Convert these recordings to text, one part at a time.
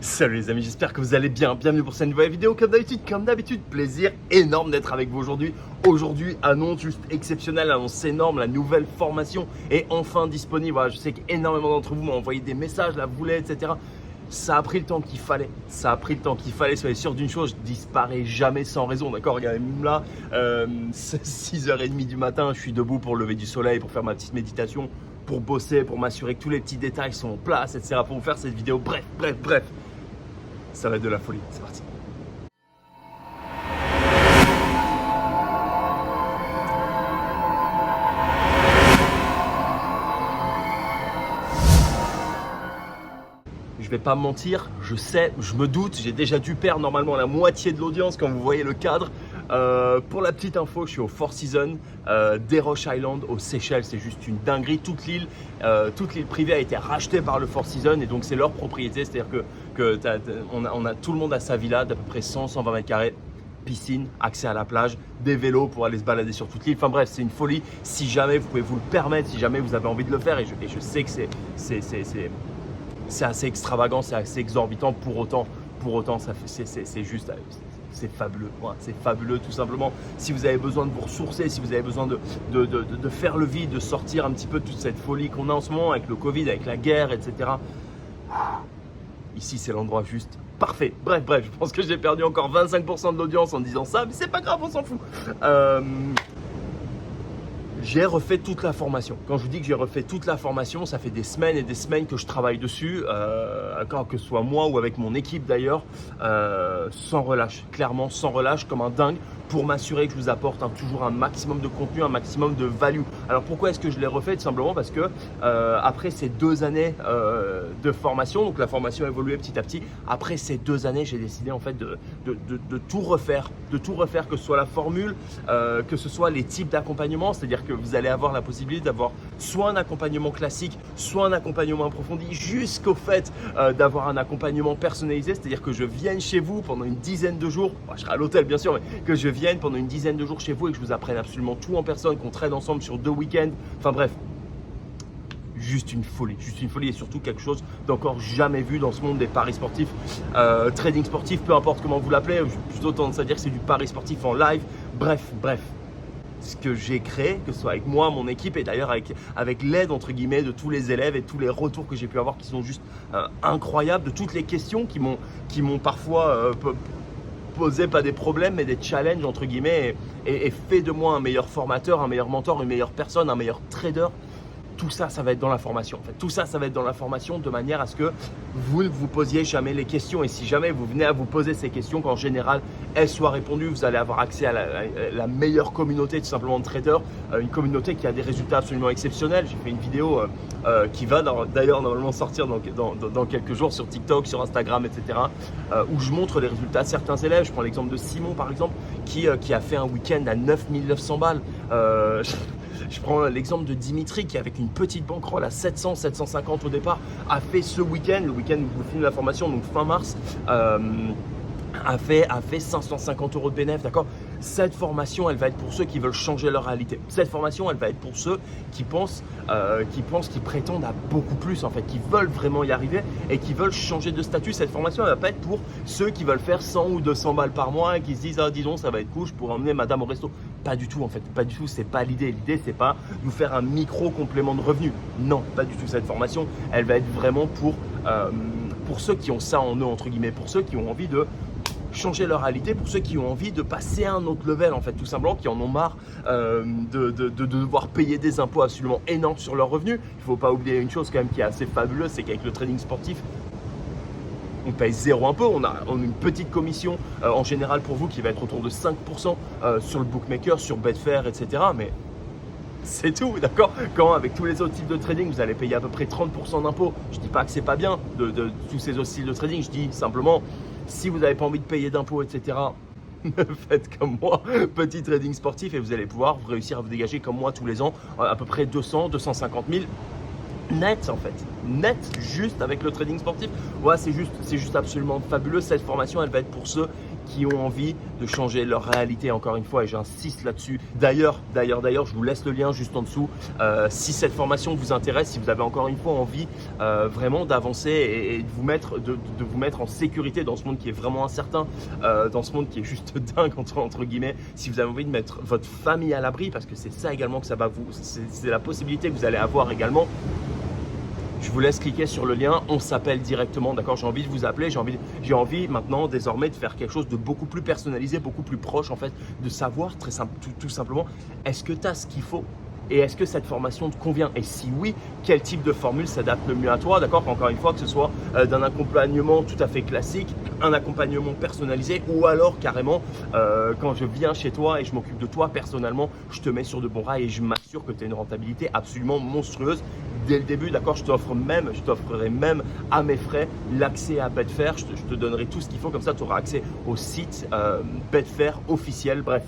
Salut les amis, j'espère que vous allez bien. Bienvenue pour cette nouvelle vidéo. Comme d'habitude, plaisir énorme d'être avec vous aujourd'hui. Aujourd'hui, annonce juste exceptionnelle, annonce énorme, la nouvelle formation est enfin disponible. Voilà, je sais qu'énormément d'entre vous m'ont envoyé des messages, la voulaient, etc. Ça a pris le temps qu'il fallait. Ça a pris le temps qu'il fallait. Soyez sûr d'une chose, je disparais jamais sans raison. D'accord, regardez, même là, c'est 6h30 du matin, je suis debout pour lever du soleil, pour faire ma petite méditation, pour bosser, pour m'assurer que tous les petits détails sont en place, etc. pour vous faire cette vidéo. Bref. Ça va être de la folie, c'est parti. Je vais pas mentir, je sais, je me doute, j'ai déjà dû perdre normalement la moitié de l'audience quand vous voyez le cadre. Pour la petite info, je suis au Four Seasons d'Erosh Island aux Seychelles. C'est juste une dinguerie. Toute l'île privée a été rachetée par le Four Seasons et donc c'est leur propriété. C'est-à-dire que tout le monde a sa villa d'à peu près 100-120 mètres carrés. Piscine, accès à la plage, des vélos pour aller se balader sur toute l'île. Enfin bref, c'est une folie. Si jamais vous pouvez vous le permettre, si jamais vous avez envie de le faire, et je sais que c'est assez extravagant, c'est assez exorbitant. Pour autant, c'est juste, c'est fabuleux. Voilà, c'est fabuleux tout simplement. Si vous avez besoin de vous ressourcer, si vous avez besoin de faire le vide, de sortir un petit peu de toute cette folie qu'on a en ce moment avec le Covid, avec la guerre, etc. Ici, c'est l'endroit juste parfait. Bref, je pense que j'ai perdu encore 25% de l'audience en disant ça, mais c'est pas grave, on s'en fout. J'ai refait toute la formation. Quand je vous dis que j'ai refait toute la formation, ça fait des semaines et des semaines que je travaille dessus, que ce soit moi ou avec mon équipe d'ailleurs, sans relâche, clairement sans relâche, comme un dingue, pour m'assurer que je vous apporte toujours un maximum de contenu, un maximum de value. Alors pourquoi est-ce que je l'ai refait? Tout simplement parce que après ces 2 années de formation, donc la formation a évolué petit à petit, après ces 2 années, j'ai décidé en fait de tout refaire, que ce soit la formule, que ce soit les types d'accompagnement, c'est-à-dire que vous allez avoir la possibilité d'avoir soit un accompagnement classique, soit un accompagnement approfondi, jusqu'au fait d'avoir un accompagnement personnalisé, c'est-à-dire que je vienne chez vous pendant une dizaine de jours, je serai à l'hôtel bien sûr, mais que je vienne pendant une dizaine de jours chez vous et que je vous apprenne absolument tout en personne, qu'on traîne ensemble sur 2 week-ends, enfin bref. Juste une folie et surtout quelque chose d'encore jamais vu dans ce monde des paris sportifs, trading sportif, peu importe comment vous l'appelez, j'ai plutôt tendance à dire que c'est du pari sportif en live, bref. Ce que j'ai créé, que ce soit avec moi, mon équipe et d'ailleurs avec l'aide entre guillemets de tous les élèves et tous les retours que j'ai pu avoir qui sont juste incroyables, de toutes les questions qui m'ont parfois posé pas des problèmes mais des challenges entre guillemets et fait de moi un meilleur formateur, un meilleur mentor, une meilleure personne, un meilleur trader. Tout ça, ça va être dans la formation. En fait, tout ça, ça va être dans la formation de manière à ce que vous ne vous posiez jamais les questions. Et si jamais vous venez à vous poser ces questions, qu'en général, elles soient répondues, vous allez avoir accès à la meilleure communauté tout simplement de traders. Une communauté qui a des résultats absolument exceptionnels. J'ai fait une vidéo qui va d'ailleurs normalement sortir dans quelques jours sur TikTok, sur Instagram, etc. Où je montre les résultats de certains élèves. Je prends l'exemple de Simon par exemple, qui a fait un week-end à 9900 balles. Je prends l'exemple de Dimitri qui, avec une petite bankroll à 700-750 au départ, a fait ce week-end, le week-end où je finis la formation, donc fin mars, a fait 550 € de bénéfice, d'accord. Cette formation, elle va être pour ceux qui veulent changer leur réalité. Cette formation, elle va être pour ceux qui prétendent à beaucoup plus, en fait, qui veulent vraiment y arriver et qui veulent changer de statut. Cette formation, elle va pas être pour ceux qui veulent faire 100 ou 200 balles par mois et qui se disent, ah, disons, ça va être cool, je pourrais emmener madame au resto. Pas du tout, en fait, pas du tout, c'est pas l'idée. L'idée, c'est pas vous faire un micro complément de revenu. Non, pas du tout. Cette formation, elle va être vraiment pour ceux qui ont ça en eux, entre guillemets, pour ceux qui ont envie de changer leur réalité, pour ceux qui ont envie de passer à un autre level, en fait, tout simplement, qui en ont marre de devoir payer des impôts absolument énormes sur leurs revenus. Il ne faut pas oublier une chose quand même qui est assez fabuleuse, c'est qu'avec le trading sportif, on paye 0 impôt, on a une petite commission en général pour vous qui va être autour de 5% sur le bookmaker, sur Betfair, etc. Mais c'est tout, d'accord. Quand avec tous les autres types de trading, vous allez payer à peu près 30% d'impôts. Je ne dis pas que c'est pas bien de tous ces autres styles de trading, je dis simplement, si vous n'avez pas envie de payer d'impôts, etc., faites comme moi, petit trading sportif et vous allez pouvoir réussir à vous dégager comme moi tous les ans à peu près 200-250 000 net en fait, net juste avec le trading sportif. Ouais, c'est juste absolument fabuleux. Cette formation, elle va être pour ceux qui ont envie de changer leur réalité, encore une fois, et j'insiste là-dessus. D'ailleurs, je vous laisse le lien juste en dessous. Si cette formation vous intéresse, si vous avez encore une fois envie vraiment d'avancer et de vous mettre en sécurité dans ce monde qui est vraiment incertain, dans ce monde qui est juste dingue entre guillemets, si vous avez envie de mettre votre famille à l'abri, parce que c'est ça également que ça va c'est la possibilité que vous allez avoir également. Je vous laisse cliquer sur le lien, on s'appelle directement, d'accord? J'ai envie de vous appeler, j'ai envie maintenant désormais de faire quelque chose de beaucoup plus personnalisé, beaucoup plus proche en fait, de savoir tout simplement, est-ce que tu as ce qu'il faut? Et est-ce que cette formation te convient? Et si oui, quel type de formule s'adapte le mieux à toi? D'accord? Encore une fois, que ce soit d'un accompagnement tout à fait classique, un accompagnement personnalisé, ou alors carrément quand je viens chez toi et je m'occupe de toi personnellement, je te mets sur de bons rails et je m'assure que tu as une rentabilité absolument monstrueuse dès le début. D'accord? Je t'offrerai même à mes frais l'accès à Betfair. Je te donnerai tout ce qu'il faut, comme ça tu auras accès au site Betfair officiel. Bref.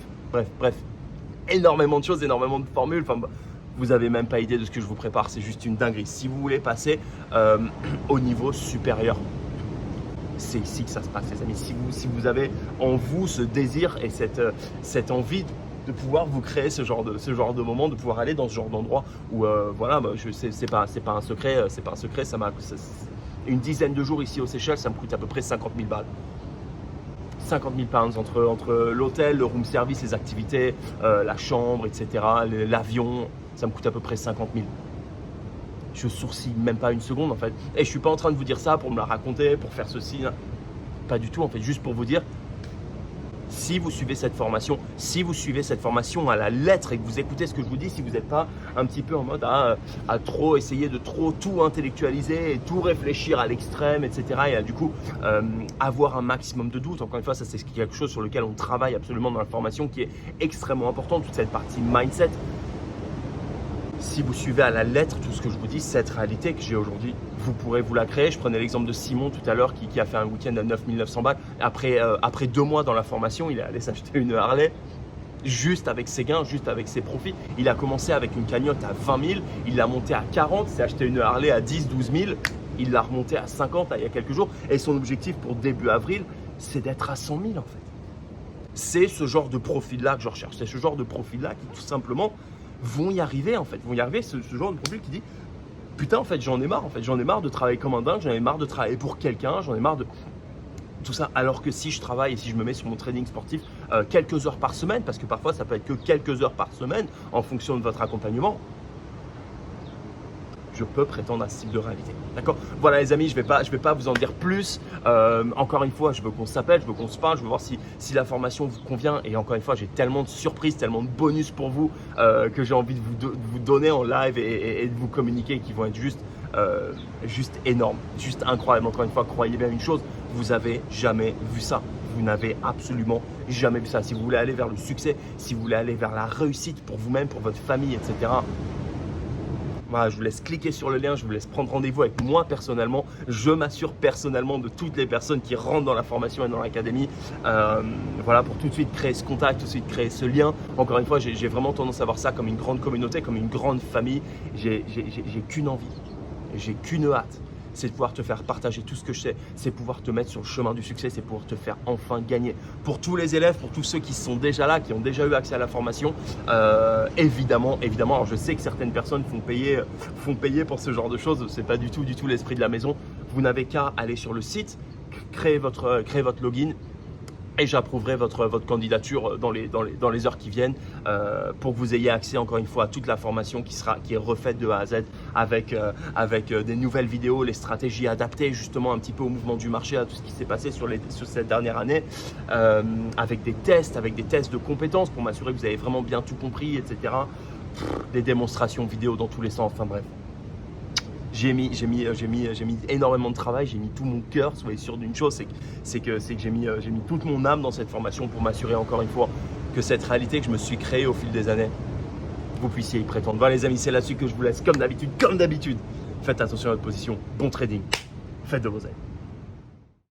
Énormément de choses, énormément de formules. Enfin, vous n'avez même pas idée de ce que je vous prépare. C'est juste une dinguerie. Si vous voulez passer au niveau supérieur, c'est ici que ça se passe, les amis. Si vous avez en vous ce désir et cette envie de pouvoir vous créer ce genre de moment, de pouvoir aller dans ce genre d'endroit où voilà, c'est pas un secret, ça m'a une dizaine de jours ici aux Seychelles, ça me coûte à peu près 50 000 balles. 50 000 pounds entre l'hôtel, le room service, les activités, la chambre, etc., l'avion, ça me coûte à peu près 50 000. Je sourcille même pas une seconde en fait. Et je suis pas en train de vous dire ça pour me la raconter, pour faire ceci, non. Pas du tout en fait, juste pour vous dire, si vous suivez cette formation à la lettre et que vous écoutez ce que je vous dis, si vous n'êtes pas un petit peu en mode à trop essayer de trop tout intellectualiser et tout réfléchir à l'extrême, etc. et à du coup avoir un maximum de doutes. Encore une fois, ça c'est quelque chose sur lequel on travaille absolument dans la formation qui est extrêmement important, toute cette partie mindset. Si vous suivez à la lettre tout ce que je vous dis, cette réalité que j'ai aujourd'hui, vous pourrez vous la créer. Je prenais l'exemple de Simon tout à l'heure qui a fait un week-end à 9 900 balles. Après 2 mois dans la formation, il est allé s'acheter une Harley juste avec ses gains, juste avec ses profits. Il a commencé avec une cagnotte à 20 000, il l'a montée à 40, s'est acheté une Harley à 10 12 000, il l'a remontée à 50 il y a quelques jours. Et son objectif pour début avril, c'est d'être à 100 000 en fait. C'est ce genre de profil-là que je recherche. C'est ce genre de profil-là qui tout simplement vont y arriver en fait, ce genre de profil qui dit putain en fait j'en ai marre de travailler comme un dingue, j'en ai marre de travailler pour quelqu'un, j'en ai marre de tout ça, alors que si je travaille et si je me mets sur mon trading sportif quelques heures par semaine, parce que parfois ça peut être que quelques heures par semaine en fonction de votre accompagnement, je peux prétendre à ce type de réalité. D'accord? Voilà les amis, je vais pas vous en dire plus. Encore une fois, je veux qu'on s'appelle, je veux qu'on se parle, je veux voir si la formation vous convient. Et encore une fois, j'ai tellement de surprises, tellement de bonus pour vous que j'ai envie de vous donner en live et de vous communiquer qui vont être juste énormes, juste incroyables. Encore une fois, croyez bien une chose, vous avez jamais vu ça. Vous n'avez absolument jamais vu ça. Si vous voulez aller vers le succès, si vous voulez aller vers la réussite pour vous-même, pour votre famille, etc., voilà, je vous laisse cliquer sur le lien, je vous laisse prendre rendez-vous avec moi personnellement. Je m'assure personnellement de toutes les personnes qui rentrent dans la formation et dans l'académie. Voilà, pour tout de suite créer ce contact, tout de suite créer ce lien. Encore une fois, j'ai vraiment tendance à voir ça comme une grande communauté, comme une grande famille. J'ai qu'une envie, j'ai qu'une hâte. C'est de pouvoir te faire partager tout ce que je sais, c'est pouvoir te mettre sur le chemin du succès, c'est pouvoir te faire enfin gagner. Pour tous les élèves, pour tous ceux qui sont déjà là, qui ont déjà eu accès à la formation, évidemment, alors je sais que certaines personnes font payer pour ce genre de choses, c'est pas du tout l'esprit de la maison. Vous n'avez qu'à aller sur le site, créer votre login. Et j'approuverai votre candidature dans les heures qui viennent pour que vous ayez accès encore une fois à toute la formation qui est refaite de A à Z avec des nouvelles vidéos, les stratégies adaptées justement un petit peu au mouvement du marché, à tout ce qui s'est passé sur cette dernière année, avec des tests de compétences pour m'assurer que vous avez vraiment bien tout compris, etc. Des démonstrations vidéo dans tous les sens, enfin bref. J'ai mis énormément de travail, j'ai mis tout mon cœur. Soyez sûr d'une chose, c'est que j'ai mis toute mon âme dans cette formation pour m'assurer encore une fois que cette réalité que je me suis créée au fil des années, vous puissiez y prétendre. Voilà les amis, c'est là-dessus que je vous laisse comme d'habitude. Faites attention à votre position, bon trading, faites de vos ailes.